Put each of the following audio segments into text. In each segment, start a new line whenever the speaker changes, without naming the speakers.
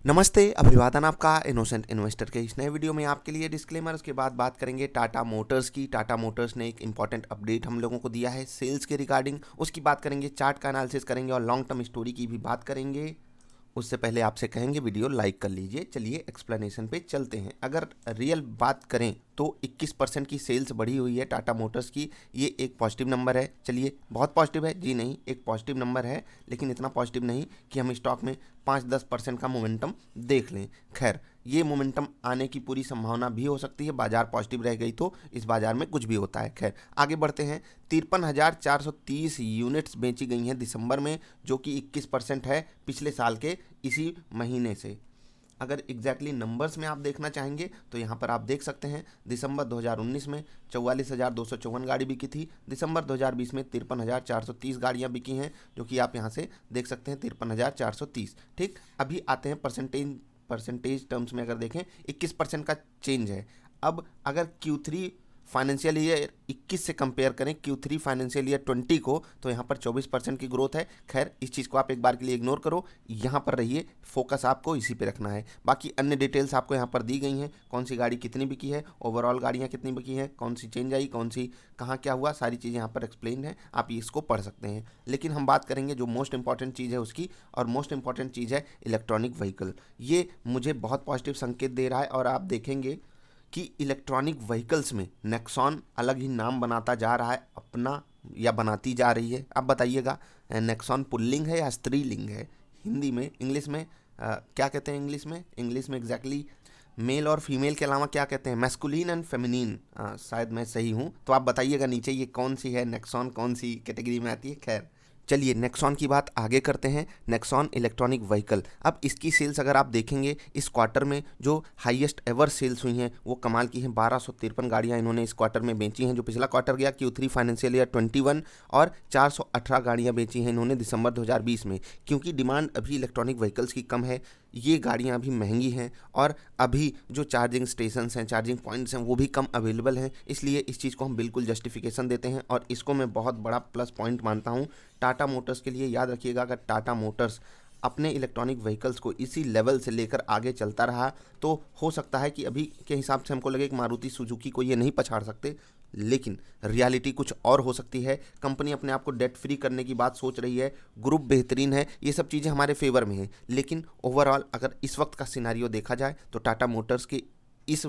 नमस्ते, अभिवादन आपका इनोसेंट इन्वेस्टर के इस नए वीडियो में आपके लिए डिस्क्लेमर। उसके बाद बात करेंगे टाटा मोटर्स की। टाटा मोटर्स ने एक इंपॉर्टेंट अपडेट हम लोगों को दिया है सेल्स के रिगार्डिंग, उसकी बात करेंगे, चार्ट का एनालिसिस करेंगे और लॉन्ग टर्म स्टोरी की भी बात करेंगे। उससे पहले आपसे कहेंगे वीडियो लाइक कर लीजिए। चलिए एक्सप्लेनेशन पे चलते हैं। अगर रियल बात करें तो 21% की सेल्स बढ़ी हुई है टाटा मोटर्स की। ये एक पॉजिटिव नंबर है। चलिए, बहुत पॉजिटिव है जी? नहीं, एक पॉजिटिव नंबर है, लेकिन इतना पॉजिटिव नहीं कि हम स्टॉक में 5-10% का मोमेंटम देख लें। खैर, ये मोमेंटम आने की पूरी संभावना भी हो सकती है। बाजार पॉजिटिव रह गई तो इस बाजार में कुछ भी होता है। खैर, आगे बढ़ते हैं। 53,430 यूनिट्स बेची गई हैं दिसंबर में, जो कि 21% है पिछले साल के इसी महीने से। अगर एग्जैक्टली नंबर्स में आप देखना चाहेंगे तो यहाँ पर आप देख सकते हैं, दिसंबर 2019 में 44,254 गाड़ी बिकी थी। दिसंबर 2020 में 53,430 गाड़ियाँ बिकी हैं, जो कि आप यहाँ से देख सकते हैं 53,430। ठीक, अभी आते हैं परसेंटेज टर्म्स में। अगर देखें 21% का चेंज है। अब अगर Q3 फाइनेंशियल ईयर 21 से कंपेयर करें Q3 फाइनेंशियल ईयर 20 को, तो यहाँ पर 24% की ग्रोथ है। खैर, इस चीज़ को आप एक बार के लिए इग्नोर करो, यहाँ पर रहिए, फोकस आपको इसी पे रखना है। बाकी अन्य डिटेल्स आपको यहाँ पर दी गई हैं, कौन सी गाड़ी कितनी बिकी है, ओवरऑल गाड़ियाँ कितनी बिकी हैं, कौन सी चेंज आई, कौन सी कहाँ क्या हुआ, सारी चीज़ें यहाँ पर एक्सप्लेन है, आप इसको पढ़ सकते हैं। लेकिन हम बात करेंगे जो मोस्ट इंपॉर्टेंट चीज़ है उसकी, और मोस्ट इंपॉर्टेंट चीज़ है इलेक्ट्रॉनिक व्हीकल। ये मुझे बहुत पॉजिटिव संकेत दे रहा है, और आप देखेंगे कि इलेक्ट्रॉनिक व्हीकल्स में नेक्सॉन अलग ही नाम बनाता जा रहा है अपना, या बनाती जा रही है। आप बताइएगा, नेक्सॉन पुल्लिंग है या स्त्रीलिंग है? हिंदी में, इंग्लिश में क्या कहते हैं? इंग्लिश में एग्जैक्टली मेल और फीमेल के अलावा क्या कहते हैं? Masculine and feminine. शायद मैं सही हूँ, तो आप बताइएगा नीचे ये कौन सी है, नेक्सॉन कौन सी कैटेगरी में आती है। खैर, चलिए नेक्सॉन की बात आगे करते हैं। नेक्सॉन इलेक्ट्रॉनिक व्हीकल, अब इसकी सेल्स अगर आप देखेंगे इस क्वार्टर में जो हाईएस्ट एवर सेल्स हुई हैं वो कमाल की हैं। 1253 गाड़ियां इन्होंने इस क्वार्टर में बेची हैं, जो पिछला क्वार्टर गया Q3 फाइनेंशियल ईयर 21, और 418 गाड़ियां बेची हैं इन्होंने दिसंबर 2020 में। क्योंकि डिमांड अभी इलेक्ट्रॉनिक व्हीकल्स की कम है, ये गाड़ियां अभी महंगी हैं, और अभी जो चार्जिंग स्टेशंस हैं, चार्जिंग पॉइंट्स हैं, वो भी कम अवेलेबल हैं। इसलिए इस चीज़ को हम बिल्कुल जस्टिफिकेशन देते हैं, और इसको मैं बहुत बड़ा प्लस पॉइंट मानता हूँ टाटा मोटर्स के लिए। याद रखिएगा, अगर टाटा मोटर्स अपने इलेक्ट्रॉनिक व्हीकल्स को इसी लेवल से लेकर आगे चलता रहा तो हो सकता है कि अभी के हिसाब से हमको लगे कि मारुति सुजुकी को ये नहीं पछाड़ सकते, लेकिन रियलिटी कुछ और हो सकती है। कंपनी अपने आप को डेट फ्री करने की बात सोच रही है, ग्रुप बेहतरीन है, ये सब चीज़ें हमारे फेवर में हैं। लेकिन ओवरऑल अगर इस वक्त का सिनारियो देखा जाए तो टाटा मोटर्स के इस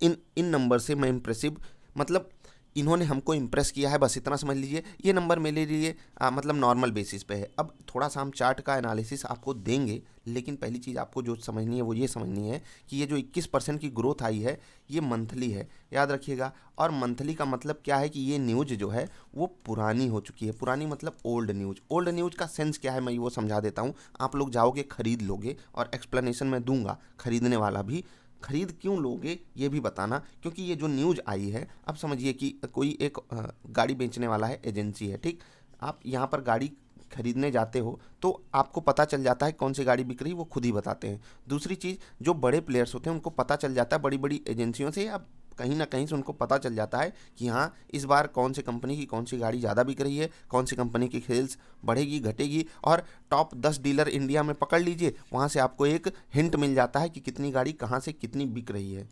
इन नंबर से मैं इम्प्रेसिव, मतलब इन्होंने हमको इम्प्रेस किया है, बस इतना समझ लीजिए। ये नंबर मेरे लिए मतलब नॉर्मल बेसिस पे है। अब थोड़ा सा हम चार्ट का एनालिसिस आपको देंगे, लेकिन पहली चीज़ आपको जो समझनी है वो ये समझनी है कि ये जो 21% की ग्रोथ आई है ये मंथली है, याद रखिएगा। और मंथली का मतलब क्या है कि ये न्यूज़ जो है वो पुरानी हो चुकी है। पुरानी मतलब ओल्ड न्यूज़। ओल्ड न्यूज़ का सेंस क्या है मैं वो समझा देता हूँ। आप लोग जाओगे, खरीद लोगे, और एक्सप्लेनेशन मैं दूंगा, खरीदने वाला भी। खरीद क्यों लोगे ये भी बताना, क्योंकि ये जो न्यूज़ आई है, अब समझिए कि कोई एक गाड़ी बेचने वाला है, एजेंसी है, ठीक। आप यहाँ पर गाड़ी खरीदने जाते हो तो आपको पता चल जाता है कौन सी गाड़ी बिक रही है, वो खुद ही बताते हैं। दूसरी चीज़, जो बड़े प्लेयर्स होते हैं उनको पता चल जाता है बड़ी बड़ी एजेंसियों से, या कहीं ना कहीं से उनको पता चल जाता है कि हाँ, इस बार कौन सी कंपनी की कौन सी गाड़ी ज़्यादा बिक रही है, कौन सी कंपनी की सेल्स बढ़ेगी घटेगी। और टॉप 10 डीलर इंडिया में पकड़ लीजिए, वहाँ से आपको एक हिंट मिल जाता है कि कितनी गाड़ी कहाँ से कितनी बिक रही है।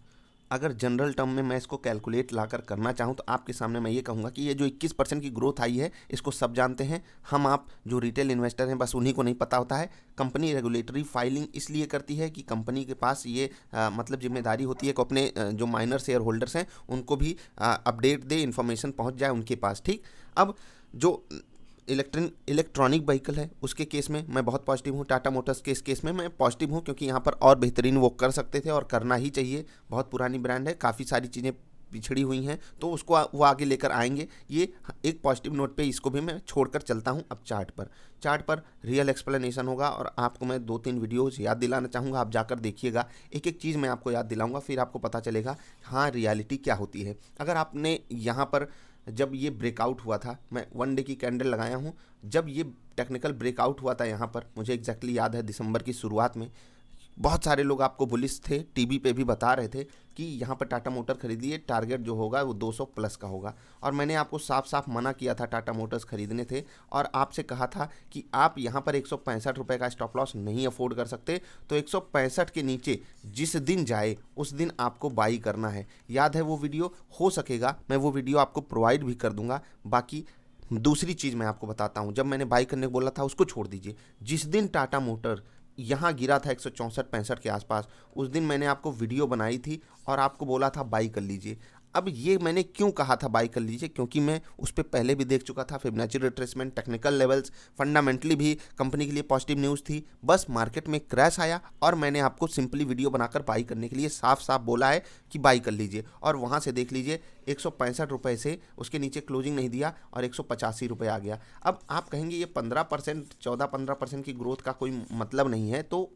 अगर जनरल टर्म में मैं इसको कैलकुलेट लाकर करना चाहूँ तो आपके सामने मैं ये कहूँगा कि ये जो 21% की ग्रोथ आई है इसको सब जानते हैं। हम आप जो रिटेल इन्वेस्टर हैं, बस उन्हीं को नहीं पता होता है। कंपनी रेगुलेटरी फाइलिंग इसलिए करती है कि कंपनी के पास ये मतलब जिम्मेदारी होती है कि अपने जो माइनर शेयर होल्डर्स हैं उनको भी अपडेट दे, इन्फॉर्मेशन पहुँच जाए उनके पास, ठीक। अब जो इलेक्ट्रॉनिक व्हीकल है उसके केस में मैं बहुत पॉजिटिव हूँ। टाटा मोटर्स के इस केस में मैं पॉजिटिव हूँ, क्योंकि यहाँ पर और बेहतरीन वो कर सकते थे, और करना ही चाहिए। बहुत पुरानी ब्रांड है, काफ़ी सारी चीज़ें पिछड़ी हुई हैं, तो उसको वो आगे लेकर आएंगे। ये एक पॉजिटिव नोट पे इसको भी मैं छोड़कर चलता हूँ। अब चार्ट पर रियल एक्सप्लेनेशन होगा, और आपको मैं 2-3 वीडियोज़ याद दिलाना चाहूँगा, आप जाकर देखिएगा। एक एक चीज़ मैं आपको याद दिलाऊँगा, फिर आपको पता चलेगा हाँ रियलिटी क्या होती है। अगर आपने यहाँ पर जब ये ब्रेकआउट हुआ था, मैं 1 डे की कैंडल लगाया हूँ, जब ये टेक्निकल ब्रेकआउट हुआ था यहाँ पर, मुझे एग्जैक्टली याद है दिसंबर की शुरुआत में, बहुत सारे लोग आपको बुलिश थे, टीवी पे भी बता रहे थे कि यहाँ पर टाटा मोटर खरीदिए, टारगेट जो होगा वो 200 प्लस का होगा। और मैंने आपको साफ साफ मना किया था टाटा मोटर्स खरीदने थे, और आपसे कहा था कि आप यहाँ पर 165 रुपये का स्टॉप लॉस नहीं अफोर्ड कर सकते, तो 165 के नीचे जिस दिन जाए उस दिन आपको बाई करना है। याद है वो वीडियो? हो सकेगा मैं वो वीडियो आपको प्रोवाइड भी कर दूंगा। बाकी दूसरी चीज़ मैं आपको बताता हूँ, जब मैंने बाई करने को बोला था उसको छोड़ दीजिए। जिस दिन टाटा मोटर यहाँ गिरा था 164-65 के आसपास, उस दिन मैंने आपको वीडियो बनाई थी और आपको बोला था बाई कर लीजिए। अब ये मैंने क्यों कहा था बाई कर लीजिए? क्योंकि मैं उस पर पहले भी देख चुका था, Fibonacci retracement, technical levels, fundamentally भी कंपनी के लिए पॉजिटिव न्यूज़ थी। बस मार्केट में क्रैश आया और मैंने आपको सिंपली वीडियो बनाकर बाई करने के लिए साफ साफ बोला है कि बाई कर लीजिए। और वहाँ से देख लीजिए 165 रुपये से उसके नीचे क्लोजिंग नहीं दिया और 185 रुपये आ गया। अब आप कहेंगे ये 15%, 14-15% की ग्रोथ का कोई मतलब नहीं है, तो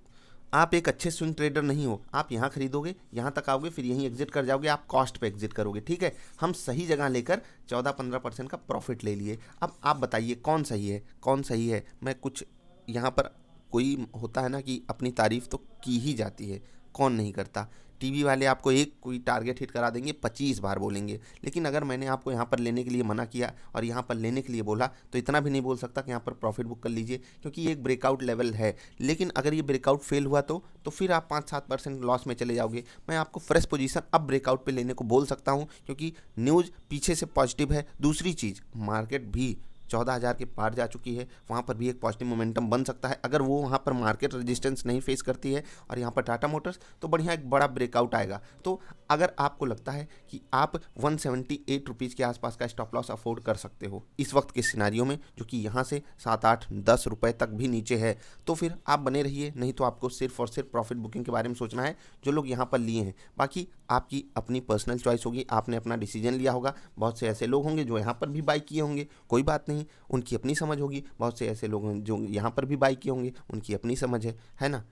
आप एक अच्छे स्विंग ट्रेडर नहीं हो। आप यहाँ खरीदोगे, यहाँ तक आओगे, फिर यहीं एग्जिट कर जाओगे, आप कॉस्ट पे एग्जिट करोगे। ठीक है, हम सही जगह लेकर 14-15% का प्रॉफिट ले लिए। अब आप बताइए कौन सही है, कौन सही है? मैं कुछ यहाँ पर, कोई होता है ना कि अपनी तारीफ तो की ही जाती है, कौन नहीं करता। टीवी वाले आपको एक कोई टारगेट हिट करा देंगे, 25 बार बोलेंगे, लेकिन अगर मैंने आपको यहाँ पर लेने के लिए मना किया और यहाँ पर लेने के लिए बोला, तो इतना भी नहीं बोल सकता कि यहाँ पर प्रॉफिट बुक कर लीजिए, क्योंकि ये एक ब्रेकआउट लेवल है। लेकिन अगर ये ब्रेकआउट फेल हुआ तो फिर आप 5-7% लॉस में चले जाओगे। मैं आपको फ्रेश पोजीशन अब ब्रेकआउट पे लेने को बोल सकता हूँ, क्योंकि न्यूज़ पीछे से पॉजिटिव है। दूसरी चीज़, मार्केट भी 14,000 के पार जा चुकी है, वहाँ पर भी एक पॉजिटिव मोमेंटम बन सकता है। अगर वो वहाँ पर मार्केट रेजिस्टेंस नहीं फेस करती है और यहाँ पर टाटा मोटर्स, तो बढ़िया एक बड़ा ब्रेकआउट आएगा। तो अगर आपको लगता है कि आप 178 रुपीज़ के आसपास का स्टॉप लॉस अफोर्ड कर सकते हो इस वक्त के सिनारियो में, जो कि यहाँ से 7-8-10 रुपये तक भी नीचे है, तो फिर आप बने रहिए। नहीं तो आपको सिर्फ और सिर्फ प्रॉफिट बुकिंग के बारे में सोचना है, जो लोग यहाँ पर लिए हैं। बाकी आपकी अपनी पर्सनल चॉइस होगी, आपने अपना डिसीजन लिया होगा। बहुत से ऐसे लोग होंगे जो यहाँ पर भी बाई किए होंगे, कोई बात नहीं, उनकी अपनी समझ होगी। बहुत से ऐसे लोग हैं जो यहाँ पर भी बाई किए होंगे, उनकी अपनी समझ है ना।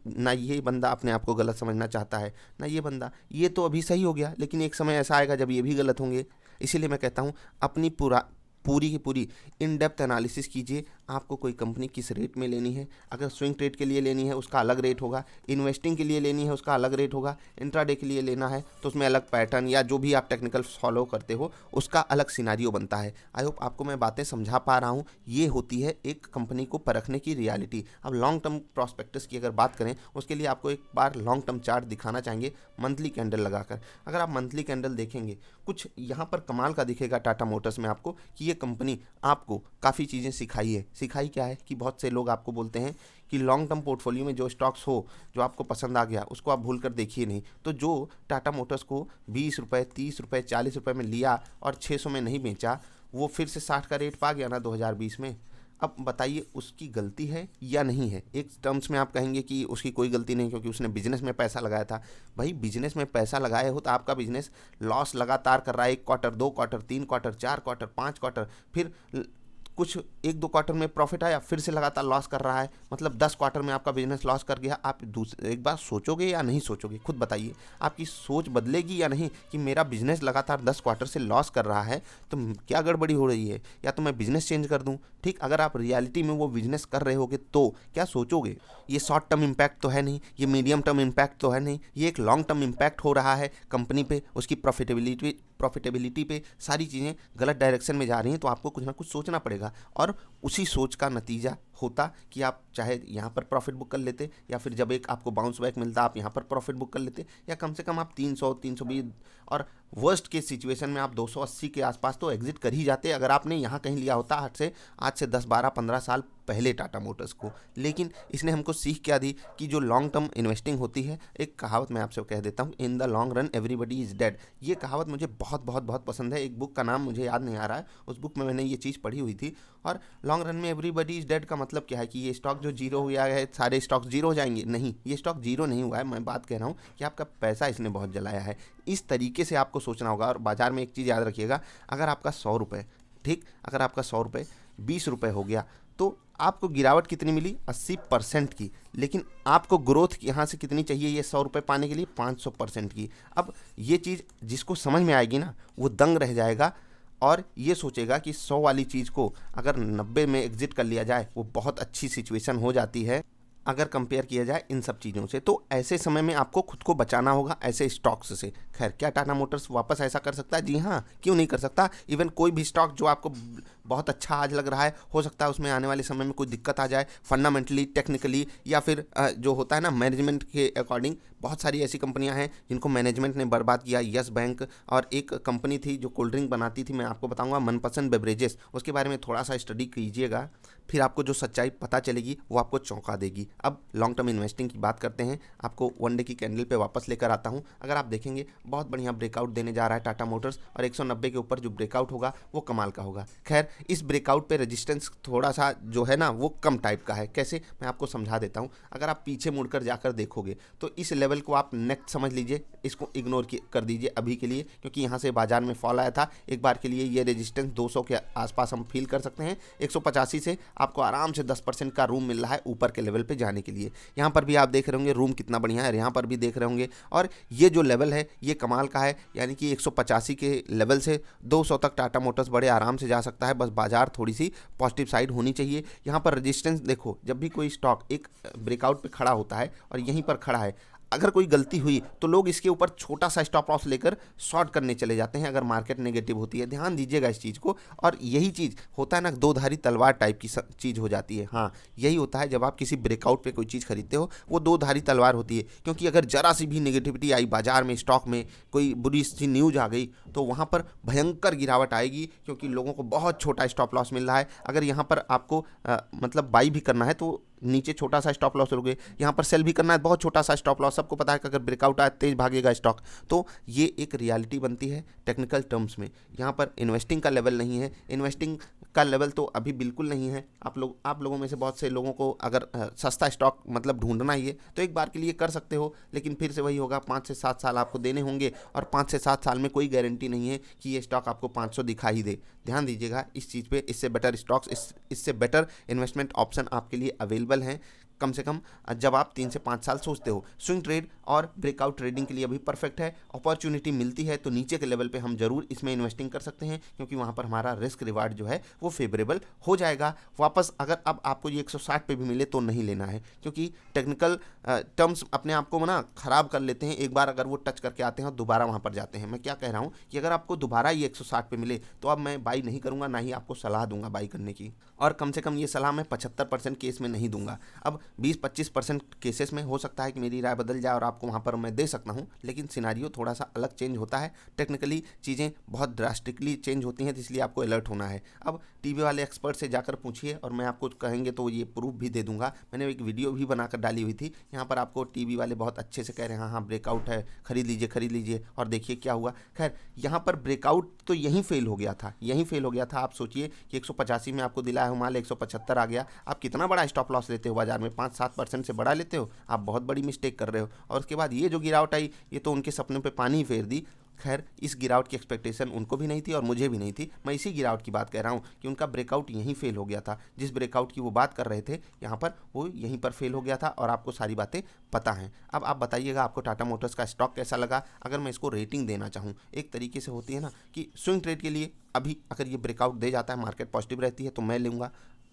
ना ये बंदा अपने आप को गलत समझना चाहता है, ना ये बंदा। ये तो अभी सही हो गया, लेकिन एक समय ऐसा आएगा जब ये भी गलत होंगे। इसीलिए मैं कहता हूँ अपनी पूरी की पूरी इन डेप्थ एनालिसिस कीजिए। आपको कोई कंपनी किस रेट में लेनी है। अगर स्विंग ट्रेड के लिए लेनी है उसका अलग रेट होगा, इन्वेस्टिंग के लिए लेनी है उसका अलग रेट होगा, इंट्राडे के लिए लेना है तो उसमें अलग पैटर्न या जो भी आप टेक्निकल फॉलो करते हो उसका अलग सिनारियो बनता है। आई होप आपको मैं बातें समझा पा रहा हूँ। ये होती है एक कंपनी को परखने की रियलिटी। अब लॉन्ग टर्म प्रॉस्पेक्टस की अगर बात करें, उसके लिए आपको एक बार लॉन्ग टर्म चार्ट दिखाना चाहेंगे मंथली कैंडल लगाकर। अगर आप मंथली कैंडल देखेंगे, कुछ यहाँ पर कमाल का दिखेगा टाटा मोटर्स में आपको कि ये कंपनी आपको काफ़ी चीज़ें सिखाई है। सिखाई क्या है कि बहुत से लोग आपको बोलते हैं कि लॉन्ग टर्म पोर्टफोलियो में जो स्टॉक्स हो, जो आपको पसंद आ गया, उसको आप भूल कर देखिए नहीं। तो जो टाटा मोटर्स को 20 रुपये, 30 रुपये, 40 रुपये में लिया और 600 में नहीं बेचा, वो फिर से 60 का रेट पा गया ना 2020 में। अब बताइए उसकी गलती है या नहीं है? एक टर्म्स में आप कहेंगे कि उसकी कोई गलती नहीं, क्योंकि उसने बिजनेस में पैसा लगाया था। भाई बिजनेस में पैसा लगाए हो तो आपका बिजनेस लॉस लगातार कर रहा है, 1 quarter, 2 quarter, 3 quarter, 4 quarter, 5 quarter, फिर कुछ 1-2 क्वार्टर में प्रॉफिट आया, फिर से लगातार लॉस कर रहा है, मतलब 10 क्वार्टर में आपका बिजनेस लॉस कर गया। आप एक बार सोचोगे या नहीं सोचोगे? खुद बताइए, आपकी सोच बदलेगी या नहीं कि मेरा बिजनेस लगातार 10 क्वार्टर से लॉस कर रहा है तो क्या गड़बड़ी हो रही है, या तो मैं बिजनेस चेंज कर दूं। ठीक, अगर आप रियलिटी में वो बिजनेस कर रहे होगे तो क्या सोचोगे? ये शॉर्ट टर्म इम्पैक्ट तो है नहीं, ये मीडियम टर्म इम्पैक्ट तो है नहीं, ये एक लॉन्ग टर्म इम्पैक्ट हो रहा है कंपनी पे, उसकी प्रॉफिटेबिलिटी पे। सारी चीज़ें गलत डायरेक्शन में जा रही हैं, तो आपको कुछ ना कुछ सोचना पड़ेगा। और उसी सोच का नतीजा होता कि आप चाहे यहाँ पर प्रॉफिट बुक कर लेते, या फिर जब एक आपको बाउंस बैक मिलता आप यहाँ पर प्रॉफिट बुक कर लेते, या कम से कम आप 300, 320 और वर्स्ट के सिचुएशन में आप 280 के आसपास तो एग्जिट कर ही जाते, अगर आपने यहाँ कहीं लिया होता आज से 10, 12, 15 साल पहले टाटा मोटर्स को। लेकिन इसने हमको सीख क्या दी कि जो लॉन्ग टर्म इन्वेस्टिंग होती है, एक कहावत मैं आपसे कह देता हूँ, in the long run everybody is dead. ये कहावत मुझे बहुत बहुत बहुत पसंद है। एक बुक का नाम मुझे याद नहीं आ रहा है, उस बुक में मैंने ये चीज़ पढ़ी हुई थी। और लॉन्ग रन में एवरीबडी इज़ डेड का मतलब क्या है कि ये स्टॉक जो जीरो हुआ है सारे स्टॉक्स जीरो हो जाएंगे? नहीं, ये स्टॉक जीरो नहीं हुआ है। मैं बात कह रहा हूँ कि आपका पैसा इसने बहुत जलाया है। इस तरीके से आपको सोचना होगा। और बाजार में एक चीज़ याद रखिएगा, अगर आपका 100 रुपये, ठीक, अगर आपका 100 रुपये 20 रुपये हो गया तो आपको गिरावट कितनी मिली? 80% की। लेकिन आपको ग्रोथ यहाँ से कितनी चाहिए ये 100 रुपये पाने के लिए? 500% की। अब ये चीज़ जिसको समझ में आएगी ना, वो दंग रह जाएगा और ये सोचेगा कि 100 वाली चीज़ को अगर 90 में एग्जिट कर लिया जाए, वो बहुत अच्छी सिचुएशन हो जाती है। अगर कंपेयर किया जाए इन सब चीज़ों से। तो ऐसे समय में आपको खुद को बचाना होगा ऐसे स्टॉक्स से। खैर, क्या टाटा मोटर्स वापस ऐसा कर सकता है? जी हाँ, क्यों नहीं कर सकता। इवन कोई भी स्टॉक जो आपको बहुत अच्छा आज लग रहा है, हो सकता है उसमें आने वाले समय में कोई दिक्कत आ जाए, फंडामेंटली, टेक्निकली, या फिर जो होता है ना मैनेजमेंट के अकॉर्डिंग। बहुत सारी ऐसी कंपनियां हैं जिनको मैनेजमेंट ने बर्बाद किया। यस बैंक, और एक कंपनी थी जो कोल्ड ड्रिंक बनाती थी, मैं आपको बताऊंगा, मनपसंद बेवरेजेस, उसके बारे में थोड़ा सा स्टडी कीजिएगा, फिर आपको जो सच्चाई पता चलेगी वो आपको चौंका देगी। अब लॉन्ग टर्म इन्वेस्टिंग की बात करते हैं। आपको वन डे की कैंडल पे वापस लेकर आता हूं। अगर आप देखेंगे बहुत बढ़िया ब्रेकआउट देने जा रहा है टाटा मोटर्स, और 190 के ऊपर जो ब्रेकआउट होगा वो कमाल का होगा। खैर, इस ब्रेकआउट पे रेजिस्टेंस थोड़ा सा जो है ना वो कम टाइप का है। कैसे, मैं आपको समझा देता हूँ। अगर आप पीछे मुड़कर जाकर देखोगे तो इस लेवल को आप नेक्स्ट समझ लीजिए, इसको इग्नोर कर दीजिए अभी के लिए, क्योंकि यहाँ से बाजार में फॉल आया था। एक बार के लिए ये रेजिस्टेंस 200 के आसपास हम फील कर सकते हैं। 185 से आपको आराम से 10% का रूम मिल रहा है ऊपर के लेवल पे जाने के लिए। यहाँ पर भी आप देख रहे होंगे रूम कितना बढ़िया है, यहाँ पर भी देख रहे होंगे। और ये जो लेवल है ये कमाल का है, यानी कि 185 के लेवल से 200 तक टाटा मोटर्स बड़े आराम से जा सकता है। बस बाजार थोड़ी सी पॉजिटिव साइड होनी चाहिए। यहाँ पर रेजिस्टेंस देखो, जब भी कोई स्टॉक एक ब्रेकआउट पे खड़ा होता है और यहीं पर खड़ा है, अगर कोई गलती हुई तो लोग इसके ऊपर छोटा सा स्टॉप लॉस लेकर शॉर्ट करने चले जाते हैं अगर मार्केट नेगेटिव होती है। ध्यान दीजिएगा इस चीज़ को। और यही चीज़ होता है ना, दो धारी तलवार टाइप की चीज़ हो जाती है। हाँ, यही होता है जब आप किसी ब्रेकआउट पे कोई चीज़ खरीदते हो, वो दो धारी तलवार होती है। क्योंकि अगर जरा सी भी नेगेटिविटी आई बाजार में, स्टॉक में कोई बुरी सी न्यूज़ आ गई, तो वहाँ पर भयंकर गिरावट आएगी, क्योंकि लोगों को बहुत छोटा स्टॉप लॉस मिल रहा है। अगर यहाँ पर आपको मतलब बाई भी करना है तो नीचे छोटा सा स्टॉप लॉस लोगे, यहाँ पर सेल भी करना है बहुत छोटा सा स्टॉप लॉस। सबको पता है कि अगर ब्रेकआउट आए तेज भागेगा स्टॉक। तो ये एक रियलिटी बनती है टेक्निकल टर्म्स में। यहाँ पर इन्वेस्टिंग का लेवल नहीं है, इन्वेस्टिंग का लेवल तो अभी बिल्कुल नहीं है। आप लोगों में से बहुत से लोगों को अगर सस्ता स्टॉक मतलब ढूंढना ही है तो एक बार के लिए कर सकते हो, लेकिन फिर से वही होगा, 5 से 7 साल आपको देने होंगे, और 5 से 7 साल में कोई गारंटी नहीं है कि ये स्टॉक आपको 500 दिखा ही दे। ध्यान दीजिएगा इस चीज़ पे। इससे बेटर स्टॉक्स, इससे बेटर इन्वेस्टमेंट ऑप्शन आपके लिए अवेलेबल हैं। कम से कम जब आप 3 से 5 साल सोचते हो। स्विंग ट्रेड और ब्रेकआउट ट्रेडिंग के लिए अभी परफेक्ट है। अपॉर्चुनिटी मिलती है तो नीचे के लेवल पे हम जरूर इसमें इन्वेस्टिंग कर सकते हैं, क्योंकि वहाँ पर हमारा रिस्क रिवार्ड जो है वो फेवरेबल हो जाएगा। वापस अगर अब आपको ये 160 पे भी मिले तो नहीं लेना है, क्योंकि टेक्निकल टर्म्स अपने आप को ना खराब कर लेते हैं। एक बार अगर वो टच करके आते हैं और दोबारा वहाँ पर जाते हैं। मैं क्या कह रहा हूँ कि अगर आपको दोबारा ये 160 पे मिले तो अब मैं बाई नहीं करूँगा, ना ही आपको सलाह दूंगा बाई करने की। और कम से कम ये सलाह मैं 75% केस में नहीं दूंगा। अब 20-25% केसेस में हो सकता है कि मेरी राय बदल जाए और आपको वहाँ पर मैं दे सकता हूँ, लेकिन सिनारियो थोड़ा सा अलग चेंज होता है। टेक्निकली चीज़ें बहुत ड्रास्टिकली चेंज होती हैं, तो इसलिए आपको अलर्ट होना है। अब टीवी वाले एक्सपर्ट से जाकर पूछिए, और मैं आपको कहेंगे तो ये प्रूफ भी दे दूंगा। मैंने एक वीडियो भी बनाकर डाली हुई थी, यहाँ पर आपको टीवी वाले बहुत अच्छे से कह रहे हैं हाँ हाँ ब्रेकआउट है, खरीद लीजिए, और देखिए क्या हुआ। खैर, यहाँ पर ब्रेकआउट तो यहीं फेल हो गया था, आप सोचिए कि 185 में आपको दिलाया माल 175 आ गया। आप कितना बड़ा स्टॉप लॉस लेते हो बाजार में? 5-7% से बड़ा लेते हो, आप बहुत बड़ी मिस्टेक कर रहे हो। और उसके बाद ये जो गिरावट आई, ये तो उनके सपनों पे पानी फेर दी। खैर, इस गिरावट की एक्सपेक्टेशन उनको भी नहीं थी और मुझे भी नहीं थी। मैं इसी गिरावट की बात कह रहा हूँ कि उनका ब्रेकआउट यहीं फेल हो गया था। जिस ब्रेकआउट की वो बात कर रहे थे यहाँ पर, वो यहीं पर फेल हो गया था, और आपको सारी बातें पता हैं। अब आप बताइएगा आपको टाटा मोटर्स का स्टॉक कैसा लगा। अगर मैं इसको रेटिंग देना चाहूँ, एक तरीके से होती है ना कि स्विंग ट्रेड के लिए अभी अगर ये ब्रेकआउट दे जाता है, मार्केट पॉजिटिव रहती है, तो मैं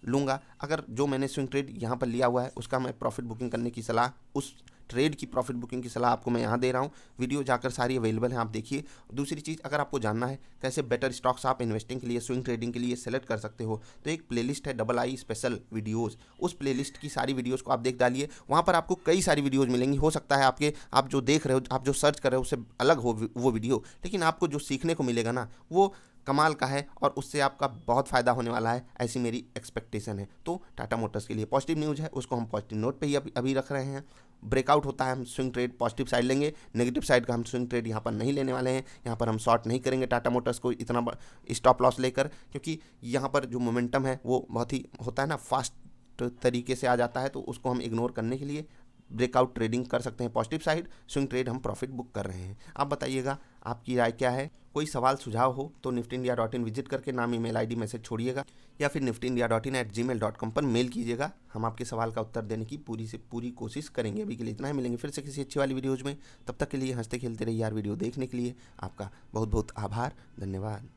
लूँगा। अगर जो मैंने स्विंग ट्रेड यहाँ पर लिया हुआ है उसका मैं प्रॉफिट बुकिंग करने की सलाह, उस ट्रेड की प्रॉफिट बुकिंग की सलाह आपको मैं यहाँ दे रहा हूँ। वीडियो जाकर सारी अवेलेबल है, आप देखिए। दूसरी चीज़, अगर आपको जानना है कैसे बेटर स्टॉक्स आप इन्वेस्टिंग के लिए, स्विंग ट्रेडिंग के लिए सेलेक्ट कर सकते हो, तो एक प्लेलिस्ट है डबल आई स्पेशल वीडियोज़। उस प्लेलिस्ट की सारी वीडियोज़ को आप देख डालिए, वहाँ पर आपको कई सारी वीडियोज़ मिलेंगी। हो सकता है आप जो देख रहे हो, आप जो सर्च कर रहे हो उससे अलग हो वो वीडियो, लेकिन आपको जो सीखने को मिलेगा ना वो कमाल का है, और उससे आपका बहुत फ़ायदा होने वाला है, ऐसी मेरी एक्सपेक्टेशन है। तो टाटा मोटर्स के लिए पॉजिटिव न्यूज़ है, उसको हम पॉजिटिव नोट पे ही अभी रख रहे हैं। ब्रेकआउट होता है हम स्विंग ट्रेड पॉजिटिव साइड लेंगे, नेगेटिव साइड का हम स्विंग ट्रेड यहाँ पर नहीं लेने वाले हैं। यहाँ पर हम शॉर्ट नहीं करेंगे टाटा मोटर्स को इतना स्टॉप लॉस लेकर, क्योंकि यहाँ पर जो मोमेंटम है वो बहुत ही होता है ना, फास्ट तरीके से आ जाता है, तो उसको हम इग्नोर करने के लिए ब्रेकआउट ट्रेडिंग कर सकते हैं पॉजिटिव साइड। स्विंग ट्रेड हम प्रॉफिट बुक कर रहे हैं। आप बताइएगा आपकी राय क्या है। कोई सवाल सुझाव हो तो niftyindia.in विजिट करके नाम ईमेल आईडी मैसेज छोड़िएगा, या फिर niftyindia.in@gmail.com पर मेल कीजिएगा। हम आपके सवाल का उत्तर देने की पूरी से पूरी कोशिश करेंगे। अभी के लिए इतना ही, मिलेंगे फिर से किसी अच्छी वाली वीडियोज़ में। तब तक के लिए हंसते खेलते रहिए यार। वीडियो देखने के लिए आपका बहुत बहुत आभार, धन्यवाद।